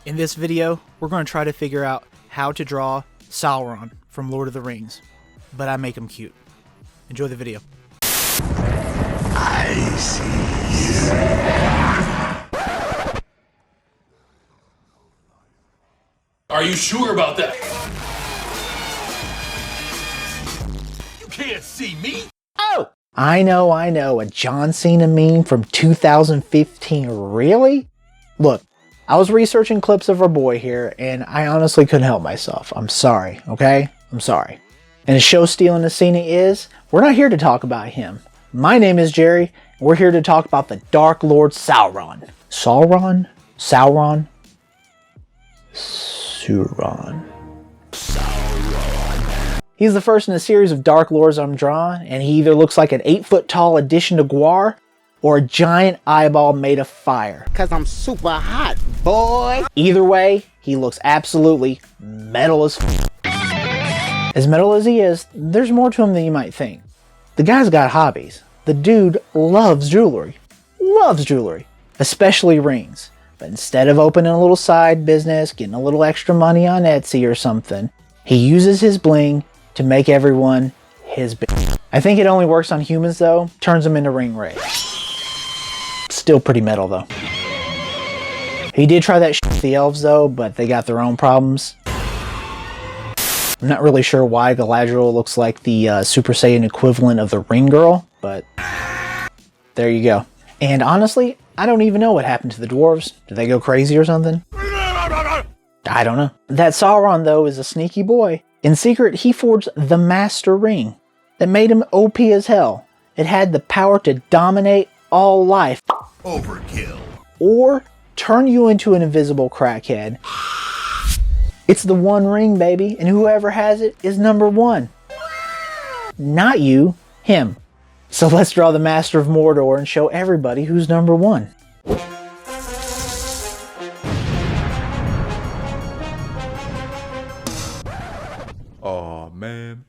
In this video, we're going to try to figure out how to draw Sauron from Lord of the Rings, but I make him cute. Enjoy the video. I see you. Are you sure about that? You can't see me. Oh! I know, a John Cena meme from 2015, really? Look, I was researching clips of our boy here, and I honestly couldn't help myself. I'm sorry, okay? I'm sorry. And as show stealing as Cena is, we're not here to talk about him. My name is Jerry, and we're here to talk about the Dark Lord Sauron. Sauron? Sauron? Sauron. He's the first in a series of Dark Lords I'm drawing, and he either looks like an 8-foot tall addition to Gwar, or a giant eyeball made of fire. Cause I'm super hot, boy. Either way, he looks absolutely metal as As metal as he is, there's more to him than you might think. The guy's got hobbies. The dude loves jewelry. Loves jewelry. Especially rings. But instead of opening a little side business, getting a little extra money on Etsy or something, he uses his bling to make everyone his bitch. I think it only works on humans though, turns them into ring rays. Still pretty metal though. He did try that shit with the elves though, but they got their own problems. I'm not really sure why Galadriel looks like the Super Saiyan equivalent of the ring girl, but there you go. And honestly, I don't even know what happened to the dwarves. Did they go crazy or something? I don't know. That Sauron though is a sneaky boy. In secret, he forged the Master Ring that made him OP as hell. It had the power to dominate all life. Overkill. Or turn you into an invisible crackhead. It's the One Ring, baby, and whoever has it is number one. Not you, him. So let's draw the Master of Mordor and show everybody who's number one. Oh man.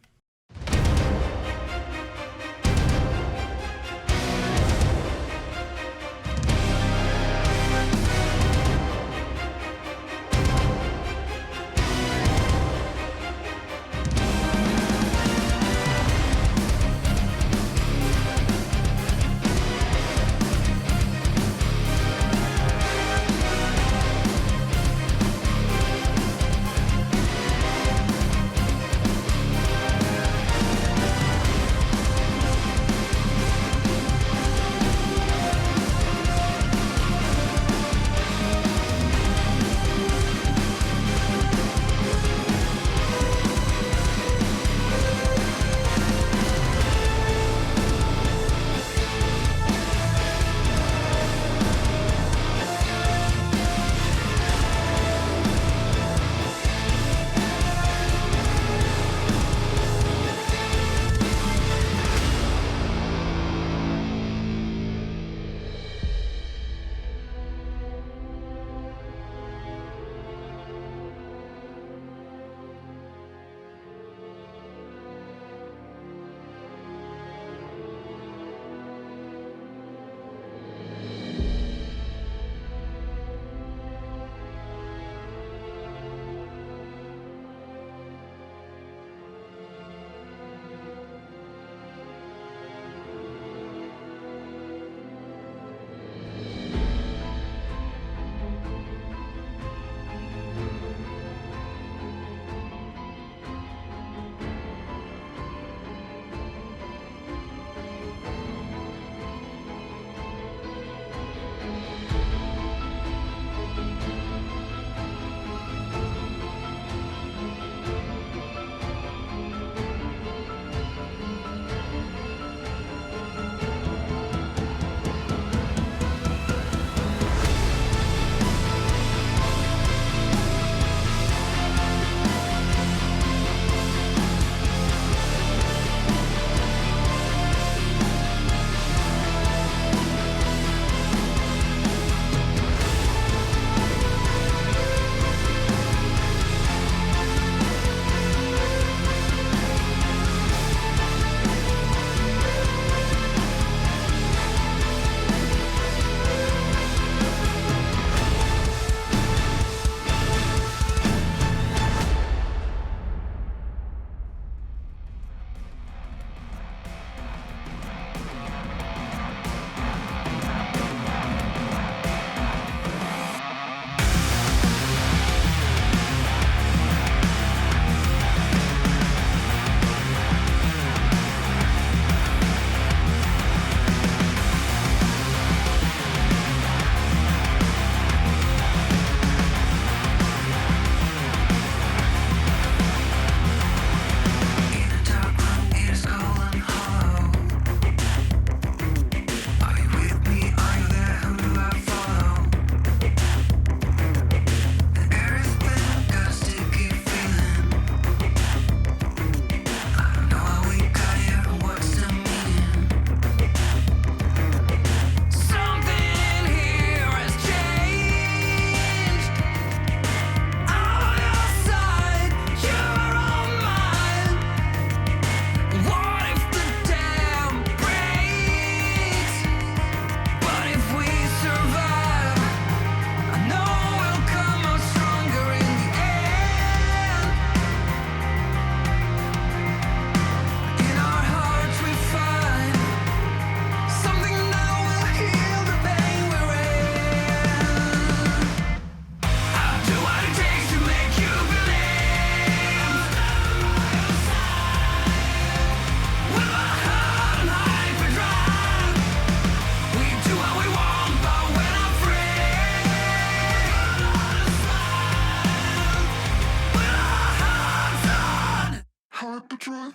Oh!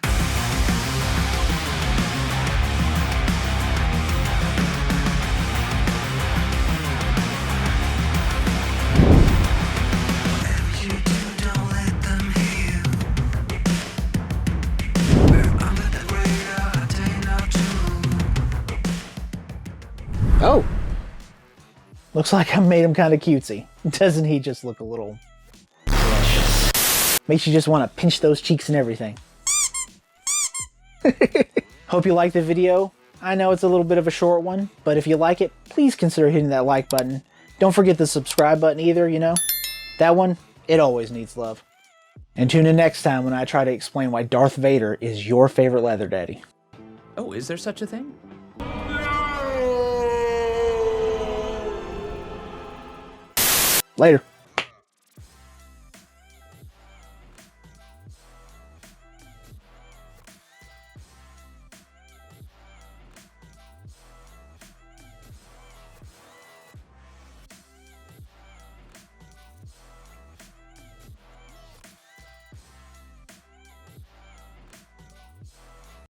Looks like I made him kind of cutesy. Doesn't he just look a little... Makes you just want to pinch those cheeks and everything. Hope you liked the video. I know it's a little bit of a short one, but if you like it, please consider hitting that like button. Don't forget the subscribe button either, you know? That one, it always needs love. And tune in next time when I try to explain why Darth Vader is your favorite leather daddy. Oh, is there such a thing? Later.